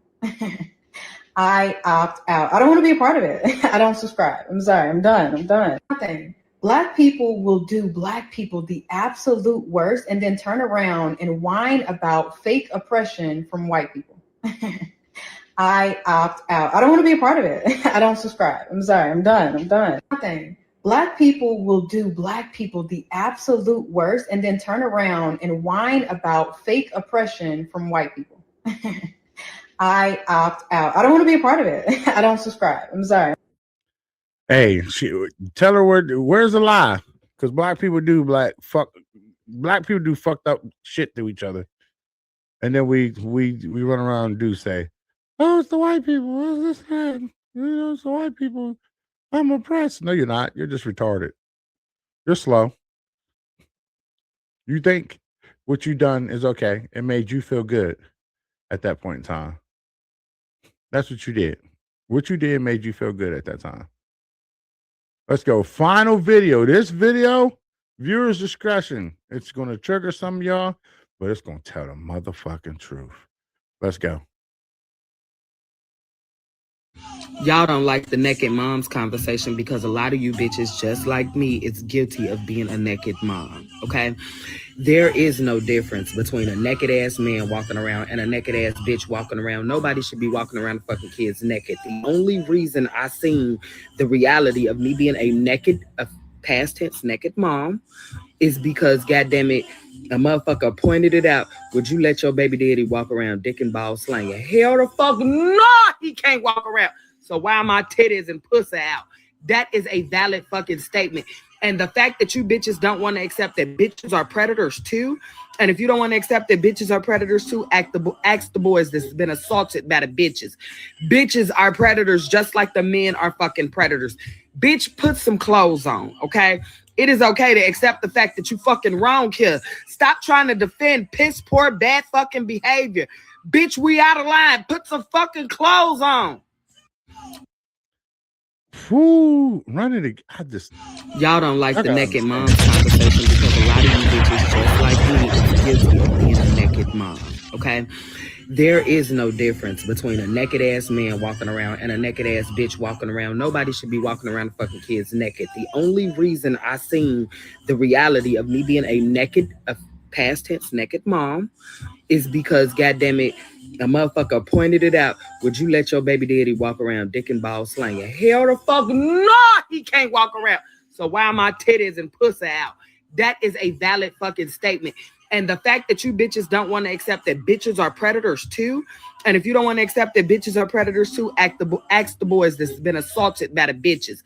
I opt out. I don't want to be a part of it. I don't subscribe. I'm sorry. I'm done. Thing. Black people will do black people the absolute worst and then turn around and whine about fake oppression from white people. I opt out. I don't want to be a part of it. I don't subscribe. I'm sorry. I'm done. Thing. Black people will do black people the absolute worst and then turn around and whine about fake oppression from white people. I opt out. I don't want to be a part of it. I don't subscribe. I'm sorry. Hey, tell her where's the lie? Because black people do fucked up shit to each other, and then we run around and do say, "Oh, it's the white people. What's this? It's the white people. I'm oppressed." No, you're not. You're just retarded. You're slow. You think what you done is okay. It made you feel good at that point in time. That's what you did. What you did made you feel good at that time. Let's go. Final video. This video, viewers' discretion. It's going to trigger some of y'all, but it's going to tell the motherfucking truth. Let's go. Y'all don't like the naked moms conversation because a lot of you bitches, just like me, is guilty of being a naked mom, okay? There is no difference between a naked ass man walking around and a naked ass bitch walking around. Nobody should be walking around fucking kids naked. The only reason I seen the reality of me being a past tense naked mom is because, goddammit, a motherfucker pointed it out. Would you let your baby daddy walk around dick and ball slanging? Hell the fuck no, he can't walk around. So why are my titties and pussy out? That is a valid fucking statement. And the fact that you bitches don't want to accept that bitches are predators too. And if you don't want to accept that bitches are predators too, ask the boys that's been assaulted by the bitches. Bitches are predators just like the men are fucking predators. Bitch, put some clothes on, okay? It is okay to accept the fact that you fucking wrong here. Stop trying to defend piss poor bad fucking behavior. Bitch, we out of line. Put some fucking clothes on. Whoo, running Y'all don't like the naked mom conversation because a lot of you bitches, just like me, is guilty of being a naked mom, okay? There is no difference between a naked ass man walking around and a naked ass bitch walking around. Nobody should be walking around fucking kids naked. The only reason I seen the reality of me being a past tense naked mom is because, goddammit, a motherfucker pointed it out. Would you let your baby daddy walk around dick and ball slanging? Hell the fuck no, he can't walk around. So why are my titties and pussy out? That is a valid fucking statement. And the fact that you bitches don't want to accept that bitches are predators too. And if you don't want to accept that bitches are predators too, ask the boys that's been assaulted by the bitches.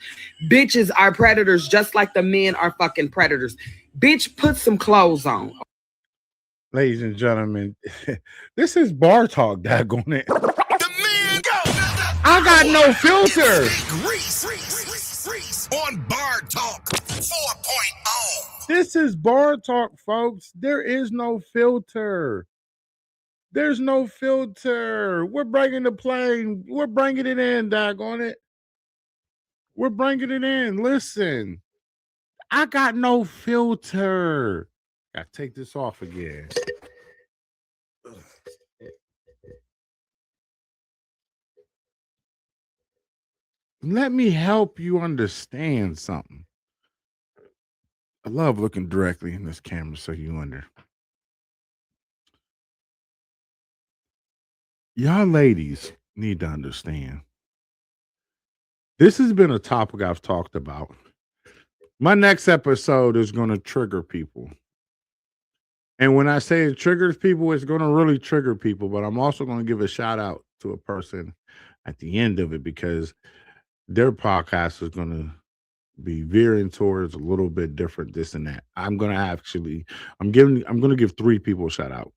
Bitches are predators just like the men are fucking predators. Bitch, put some clothes on. Ladies and gentlemen, this is bar talk, daggone it. I got no filter. Reese on Bar Talk 4.0. This is bar talk, folks. There is no filter. There's no filter. We're bringing the plane. We're bringing it in, daggone it. We're bringing it in. Listen, I got no filter. Gotta take this off again. Let me help you understand something. I love looking directly in this camera so you y'all ladies need to understand. This has been a topic I've talked about. My next episode is going to trigger people. And when I say it triggers people, it's going to really trigger people. But I'm also going to give a shout out to a person at the end of it because their podcast is going to be veering towards a little bit different this and that. I'm going to give 3 people a shout out.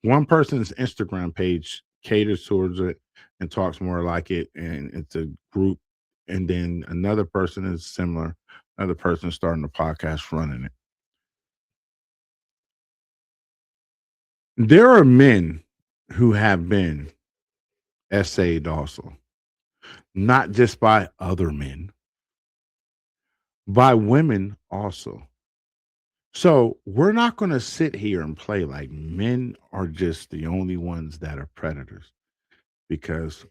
One person's Instagram page caters towards it and talks more like it, and it's a group. And then another person is similar. Another person starting the podcast running it. There are men who have been essayed also, not just by other men, by women also. So we're not going to sit here and play like men are just the only ones that are predators, because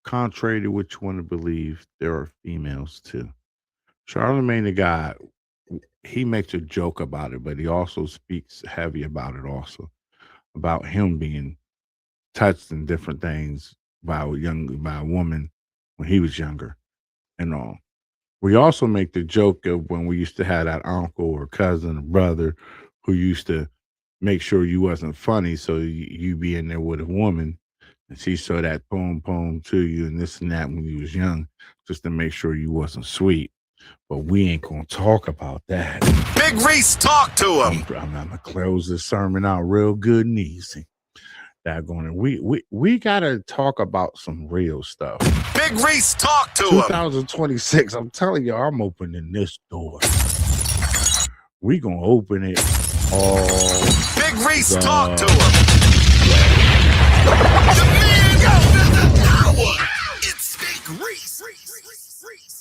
contrary to what you want to believe, there are females too. Charlemagne the God, he makes a joke about it, but he also speaks heavy about it also, about him being touched in different things by a woman when he was younger and all. We also make the joke of when we used to have that uncle or cousin or brother who used to make sure you wasn't funny, so you be in there with a woman and she saw that poem to you and this and that when you was young, just to make sure you wasn't sweet. But we ain't gonna talk about that. Big Reese, talk to him. I'm gonna close this sermon out real good and easy. That going, we gotta talk about some real stuff. Big Reese, talk to him. 2026. I'm telling you, I'm opening this door. We gonna open it all. Big Reese, talk to him. The man of the hour. It's Big Reese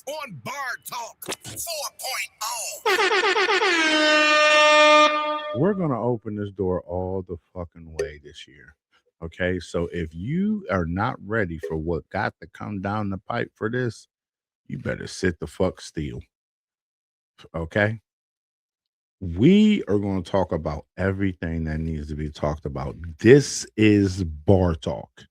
on Bar Talk 4.0. We're gonna open this door all the fucking way this year. Okay, so if you are not ready for what got to come down the pipe for this, you better sit the fuck still. Okay? We are going to talk about everything that needs to be talked about. This is Bar Talk.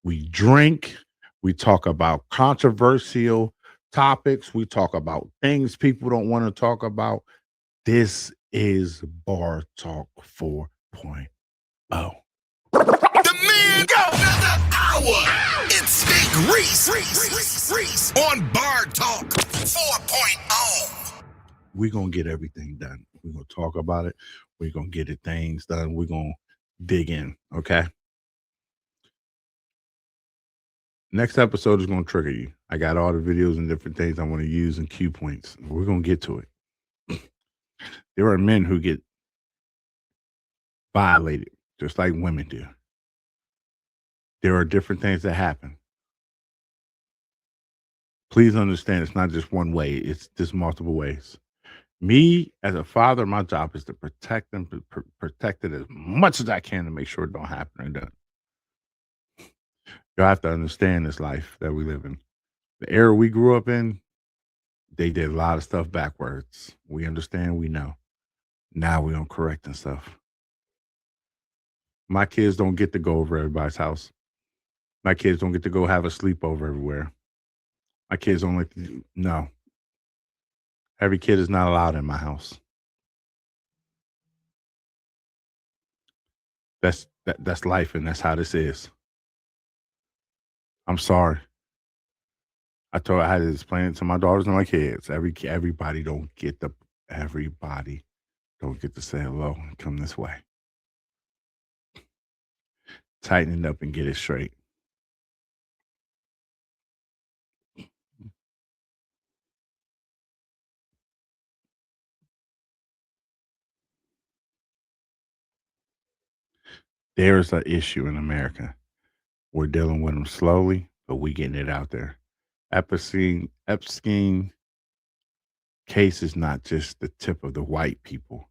We drink, we talk about controversial topics, we talk about things people don't want to talk about. This is Bar Talk 4.0. The man of the hour. It's Big Reese on Bar Talk 4.0. We're going to get everything done. We're going to talk about it. We're going to get it things done. We're going to dig in, okay? Next episode is going to trigger you. I got all the videos and different things I want to use and cue points. We're going to get to it. There are men who get violated, just like women do. There are different things that happen. Please understand, it's not just one way. It's just multiple ways. Me, as a father, my job is to protect them, protect it as much as I can to make sure it don't happen or done. You have to understand this life that we live in. The era we grew up in, they did a lot of stuff backwards. We understand, we know. Now we on correcting stuff. My kids don't get to go over everybody's house. My kids don't get to go have a sleepover everywhere. My kids don't like to do, no. Every kid is not allowed in my house. That's life, and that's how this is. I'm sorry. I had to explain it to my daughters and my kids. Everybody don't get to say hello and come this way. Tighten it up and get it straight. There's an issue in America. We're dealing with them slowly, but we getting it out there. Epstein case is not just the tip of the white people.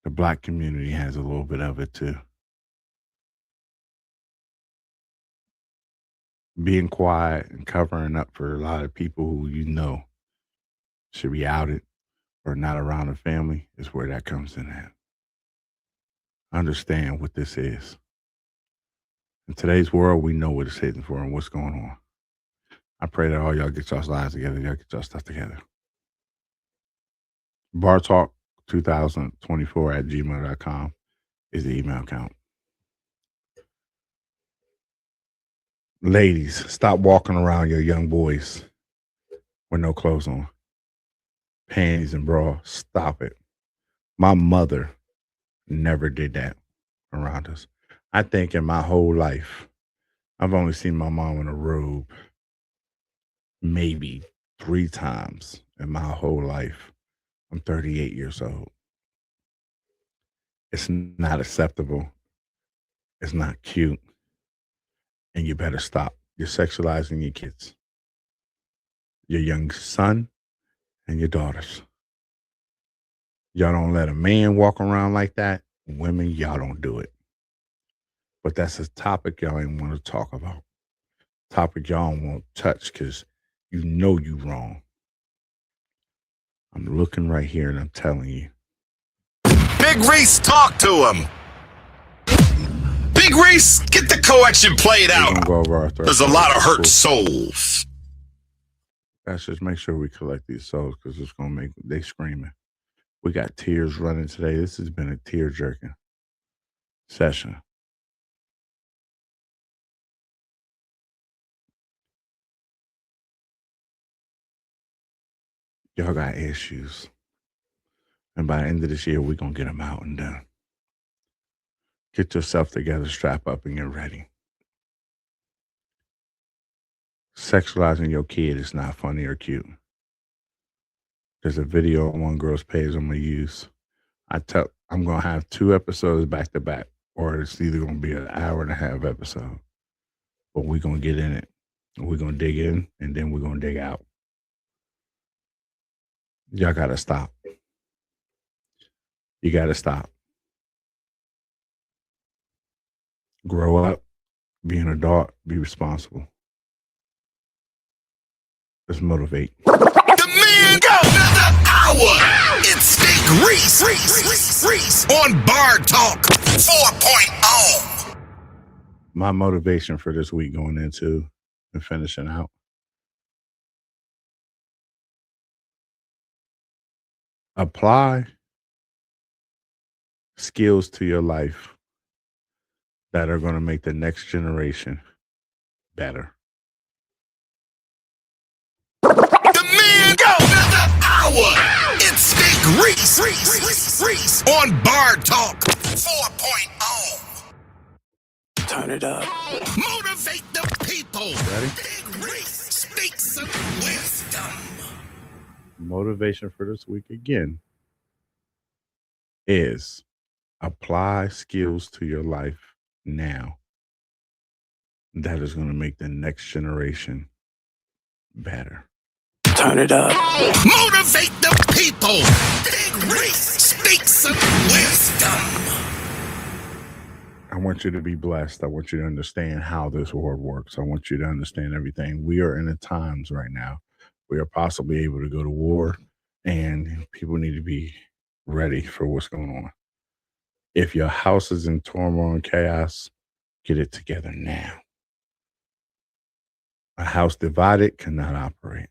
The black community has a little bit of it too. Being quiet and covering up for a lot of people who you know should be outed or not around the family is where that comes in at. Understand what this is. In today's world, we know what it's hitting for and what's going on. I pray that all y'all get y'all's lives together. Y'all get y'all stuff together. Bartalk 2024 at gmail.com is the email account. Ladies, stop walking around your young boys with no clothes on. Panties and bra. Stop it. My mother never did that around us. I think in my whole life, I've only seen my mom in a robe maybe 3 times in my whole life. I'm 38 years old. It's not acceptable. It's not cute. And you better stop. You're sexualizing your kids, your young son and your daughters. Y'all don't let a man walk around like that. Women, y'all don't do it. But that's a topic y'all ain't want to talk about. Topic y'all don't want to touch because you know you wrong. I'm looking right here and I'm telling you. Big Reese, talk to him. Big Reese, get the collection played out. There's a lot of hurt souls. Let's just make sure we collect these souls because it's going to make they screaming. We got tears running today. This has been a tear-jerking session. Y'all got issues. And by the end of this year, we're going to get them out and done. Get yourself together, strap up, and get ready. Sexualizing your kid is not funny or cute. There's a video on one girl's page I'm going to use. I'm going to have 2 episodes back to back, or it's either going to be an hour and a half episode. But we're going to get in it. We're going to dig in, and then we're going to dig out. Y'all got to stop. You got to stop. Grow up. Be an adult. Be responsible. Let's motivate. The man go another hour. It's Big Reese on Bar Talk 4.0. My motivation for this week going into and finishing out. Apply skills to your life that are going to make the next generation better. The man go another hour. It's Big Reese on Bar Talk 4.0. Turn it up. Motivate the people. Ready? Big Reese speaks some wisdom. Motivation for this week again is apply skills to your life now that is going to make the next generation better. Turn it up. Motivate the people. Big Reese speaks some wisdom. I want you to be blessed. I want you to understand how this world works. I want you to understand everything. We are in the times right now. We are possibly able to go to war, and people need to be ready for what's going on. If your house is in turmoil and chaos, get it together now. A house divided cannot operate.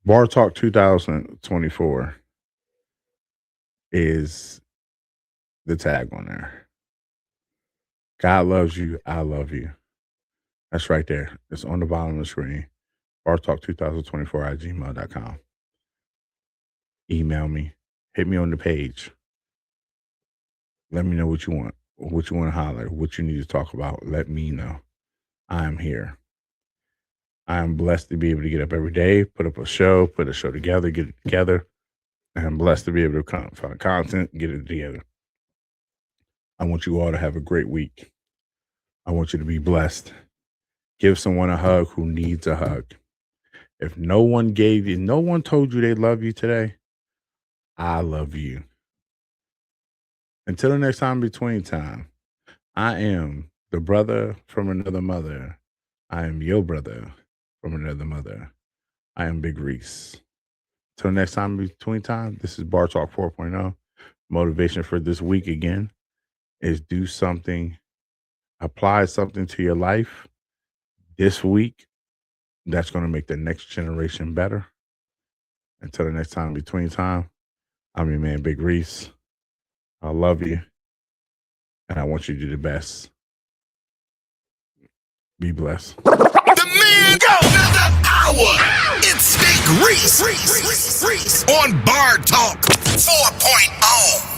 Bar Talk 2024 is the tag on there. God loves you. I love you. That's right there. It's on the bottom of the screen. bartalk2024 at gmail.com. Email me. Hit me on the page. Let me know what you want to holler, what you need to talk about. Let me know. I am here. I am blessed to be able to get up every day, put a show together, get it together. I'm blessed to be able to find content, get it together. I want you all to have a great week. I want you to be blessed. Give someone a hug who needs a hug. If no one told you they love you today, I love you. Until the next time, between time, I am the brother from another mother. I am your brother from another mother. I am Big Reese. Till next time, between time, this is Bar Talk 4.0. Motivation for this week again is do something, apply something to your life this week that's going to make the next generation better. Until the next time, between time, I'm your man, Big Reese. I love you, and I want you to do the best. Be blessed. The man go another hour. It's Big Reese on Bar Talk 4.0.